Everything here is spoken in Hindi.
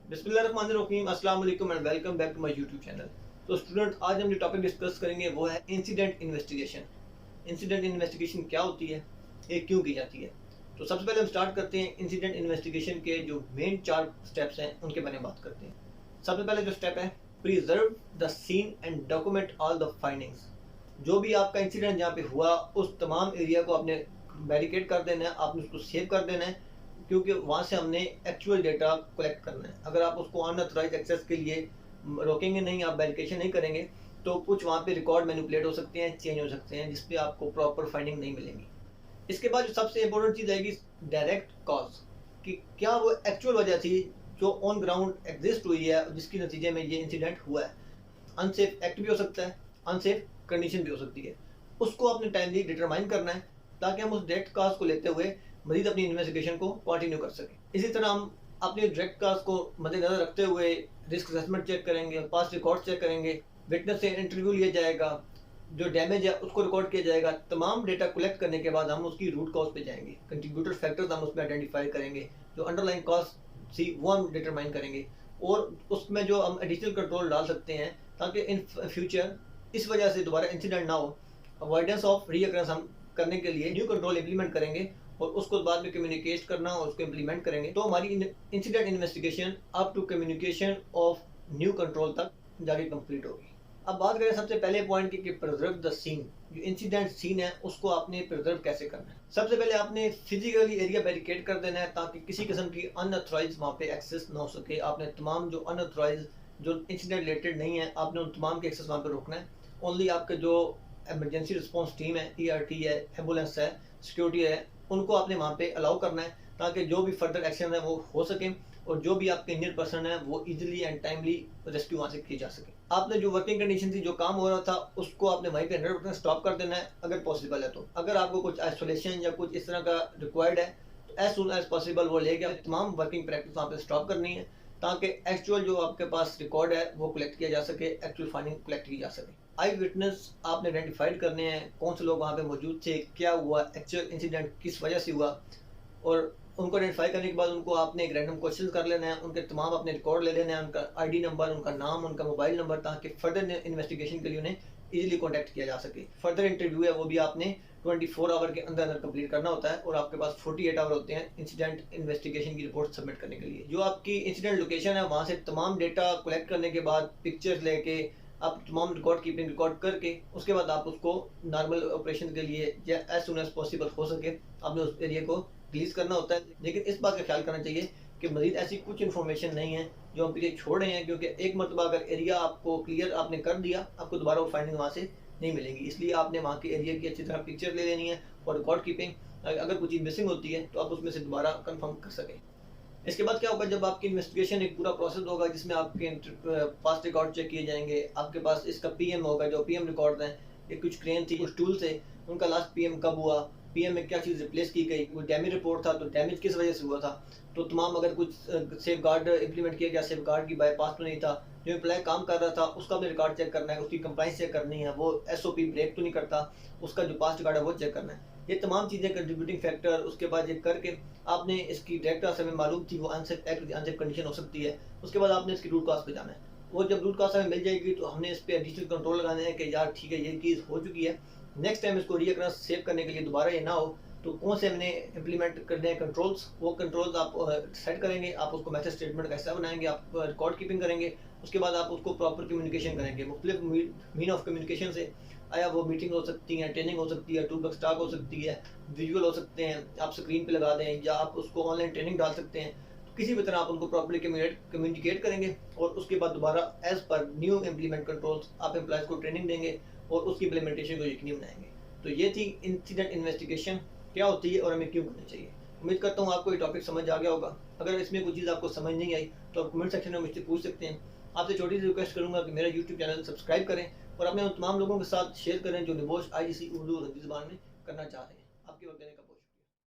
बिस्मिल्लाहिर्रहमानिर्रहीम, अस्सलाम वालेकुम and welcome back to my YouTube channel. तो स्टूडेंट, आज हम जो टॉपिक डिस्कस करेंगे वो है इंसिडेंट इन्वेस्टिगेशन। इंसिडेंट इन्वेस्टिगेशन क्या होती है, ये क्यों की जाती है। तो सबसे पहले हम स्टार्ट करते हैं इंसिडेंट इन्वेस्टिगेशन के जो मेन 4 स्टेप्स हैं उनके बारे में बात करते हैं। सबसे पहले जो स्टेप है, preserve the scene and document all the findings. जो भी आपका इंसिडेंट जहाँ पे हुआ उस तमाम एरिया को आपने बैरिकेड कर देना है, आपने उसको सेव कर देना है, क्योंकि वहाँ से हमने एक्चुअल डेटा कलेक्ट करना है। अगर आप उसको अनऑथराइज एक्सेस के लिए रोकेंगे नहीं, आप वेरिफिकेशन नहीं करेंगे, तो कुछ वहाँ पे रिकॉर्ड मैनिपुलेट हो सकते हैं, चेंज हो सकते हैं, जिसपे आपको प्रॉपर फाइंडिंग नहीं मिलेंगी। इसके बाद जो सबसे इंपॉर्टेंट चीज़ आएगी, डायरेक्ट कॉज, कि क्या वो एक्चुअल वजह थी जो ऑन ग्राउंड एग्जिस्ट हुई है, जिसके नतीजे में ये इंसिडेंट हुआ है। अनसेफ एक्ट भी हो सकता है, अनसेफ कंडीशन भी हो सकती है, उसको आपने टाइमली डिटरमाइन करना है ताकि हम उस डायरेक्ट कॉज को लेते हुए मजीद अपनी इन्वेस्टिगेशन को कंटिन्यू कर सकें। इसी तरह हम अपने डायरेक्ट कॉज को मद्देनजर रखते हुए रिस्क असेसमेंट चेक करेंगे, पास्ट रिकॉर्ड चेक करेंगे, विटनेस से इंटरव्यू लिया जाएगा, जो डैमेज है उसको रिकॉर्ड किया जाएगा। तमाम डेटा कलेक्ट करने के बाद हम उसकी रूट कॉज पे जाएंगे, कंट्रीब्यूटर फैक्टर्स हम उसमें आइडेंटिफाई करेंगे, जो अंडरलाइन कॉज थी वो हम डिटरमाइन करेंगे, और उसमें जो हम एडिशनल कंट्रोल डाल सकते हैं ताकि इन फ्यूचर इस वजह से दोबारा इंसिडेंट ना हो। अवॉइडेंस ऑफ रीअकरेंस हम करने के लिए न्यू कंट्रोल इंप्लीमेंट करेंगे और उसको बाद में कम्युनिकेट करना और उसको इंप्लीमेंट करेंगे। तो हमारी incident investigation up to communication of new control तक जाके कंप्लीट होगी। अब बात करें सबसे पहले पॉइंट की कि प्रिजर्व द सीन। जो इंसिडेंट सीन है उसको आपने प्रिजर्व कैसे करना है। सबसे पहले आपने फिजिकली एरिया बैरिकेड कर देना है ताकि किसी किस्म की अनऑथराइज वहाँ पे एक्सेस ना हो सके। आपने तमाम जो अनऑथराइज जो इंसिडेंट रिलेटेड नहीं है, आपने उन तमाम के एक्सेस वहाँ पे रोकना है। ओनली आपके जो एमरजेंसी रिस्पॉन्स टीम है, ERT है, एम्बुलेंस है, सिक्योरिटी है, उनको आपने वहाँ पे अलाउ करना है ताकि जो भी फर्दर एक्शन है वो हो सके और जो भी आपके इंजर्ड पर्सन है वो इजीली एंड टाइमली रेस्क्यू वहाँ से किया जा सके। आपने जो वर्किंग कंडीशन थी, जो काम हो रहा था, उसको आपने वहीं पे 100% स्टॉप कर देना है अगर पॉसिबल है। तो अगर आपको कुछ आइसोलेशन या कुछ इस तरह का रिक्वायर्ड है तो एज सुन एज पॉसिबल वो लेके तमाम वर्किंग प्रैक्टिस वहाँ पे स्टॉप करनी है ताकि एक्चुअल जो आपके पास रिकॉर्ड है वो कलेक्ट किया जा सके, एक्चुअल फाइंडिंग कलेक्ट की जा सके। आई विटनेस आपने आइडेंटिफाइड करने हैं, कौन से लोग वहाँ पे मौजूद थे, क्या हुआ, एक्चुअल इंसिडेंट किस वजह से हुआ, और उनको आइडेंटिफाई करने के बाद उनको आपने एक रैंडम क्वेश्चन कर लेना है, उनके तमाम अपने रिकॉर्ड ले लेना है, उनका ID नंबर, उनका नाम, उनका मोबाइल नंबर, ताकि फर्दर इन्वेस्टिगेशन के लिए उन्हें इजीली कॉन्टैक्ट किया जा सके। फर्दर इंटरव्यू है वो भी आपने 24 आवर के अंदर अंदर कंप्लीट करना होता है और आपके पास 48 आवर होते हैं इंसिडेंट इन्वेस्टिगेशन की रिपोर्ट सबमिट करने के लिए। जो आपकी इंसिडेंट लोकेशन है वहाँ से तमाम डेटा कलेक्ट करने के बाद पिक्चर्स लेके आप तमाम रिकॉर्ड कीपिंग रिकॉर्ड करके उसके बाद आप उसको नॉर्मल ऑपरेशन के लिए या एज सुन एज पॉसिबल हो सके आपने उस एरिया को रिलीज करना होता है। लेकिन इस बात का ख्याल करना चाहिए कि मजीद ऐसी कुछ इन्फॉर्मेशन नहीं है जो हम पीछे छोड़ रहे हैं, क्योंकि एक मरतबा अगर एरिया आपको क्लियर आपने कर दिया, आपको दोबारा वो फाइंडिंग वहाँ से नहीं मिलेगी। इसलिए आपने वहाँ के एरिया की अच्छी तरह पिक्चर ले लेनी है और रिकॉर्ड कीपिंग, अगर कुछ चीज़ मिसिंग होती है तो आप उसमें से दोबारा कन्फर्म कर सकें। इसके बाद क्या होगा, जब आपकी इन्वेस्टिगेशन एक पूरा प्रोसेस होगा जिसमें आपके पास्ट रिकॉर्ड चेक किए जाएंगे, आपके पास इसका PM होगा, जो PM रिकॉर्ड हैं, ये कुछ क्रेन थी, कुछ टूल थे, उनका लास्ट PM कब हुआ, PM में क्या चीज़ रिप्लेस की गई, कोई डैमेज रिपोर्ट था तो डैमेज किस वजह से हुआ था, तो तमाम अगर कुछ सेफ गार्ड इंप्लीमेंट किया गया, सेफ गार्ड की बाईपास तो नहीं था, जो एम्प्लॉय काम कर रहा था उसका भी रिकॉर्ड चेक करना है, उसकी कंप्लाइंस चेक करनी है, वो SOP ब्रेक तो नहीं करता, उसका जो पास्ट रिकॉर्ड है वो चेक करना है। ये तमाम चीज़ें कंट्रीब्यूटिंग फैक्टर, उसके बाद ये करके आपने इसकी डायरेक्ट हमें मालूम थी वो अनसेफ एक्ट अनसेफ कंडीशन हो सकती है, उसके बाद आपने इसकी रूट कॉज पे जाना है। वो जब रूट कॉज हमें मिल जाएगी तो हमने इस पर एडिशनल कंट्रोल लगाने हैं कि यार ठीक है ये चीज़ हो चुकी है, नेक्स्ट टाइम इसको रीअकरेंस सेव करने के लिए दोबारा ये ना हो, तो कौन से हमने इंप्लीमेंट करने हैं कंट्रोल्स, वो कंट्रोल्स आप सेट करेंगे, आप उसको मैसेज स्टेटमेंट कैसा बनाएंगे, आप रिकॉर्ड कीपिंग करेंगे, उसके बाद आप उसको प्रॉपर कम्युनिकेशन करेंगे मुख्तलिफ मीन ऑफ कम्युनिकेशन से। आया वो मीटिंग हो सकती है, ट्रेनिंग हो सकती है, टूल बक्स टॉक हो सकती है, विजुअल हो सकते हैं, आप स्क्रीन पे लगा दें या आप उसको ऑनलाइन ट्रेनिंग डाल सकते हैं। तो किसी भी तरह आप उनको प्रॉपर्ली कम्युनिकेट करेंगे और उसके बाद दोबारा as per new implement controls आप एम्प्लॉयज़ को ट्रेनिंग देंगे और उसकी इम्प्लीमेंटेशन को यकीनी बनाएंगे। तो ये थी इंसिडेंट इन्वेस्टिगेशन क्या होती है और हमें क्यों करनी चाहिए। उम्मीद करता हूँ आपको ये टॉपिक समझ आ गया होगा। अगर इसमें कोई चीज़ आपको समझ नहीं आई तो आप कमेंट सेक्शन में मुझसे पूछ सकते हैं। आपसे छोटी सी रिक्वेस्ट करूँगा कि मेरा यूट्यूब चैनल सब्सक्राइब करें और अपने उन तमाम लोगों के साथ शेयर करें जो निबोश IGC उर्दू और हिंदी ज़बान में करना चाह रहे हैं। आपके वक्त देने का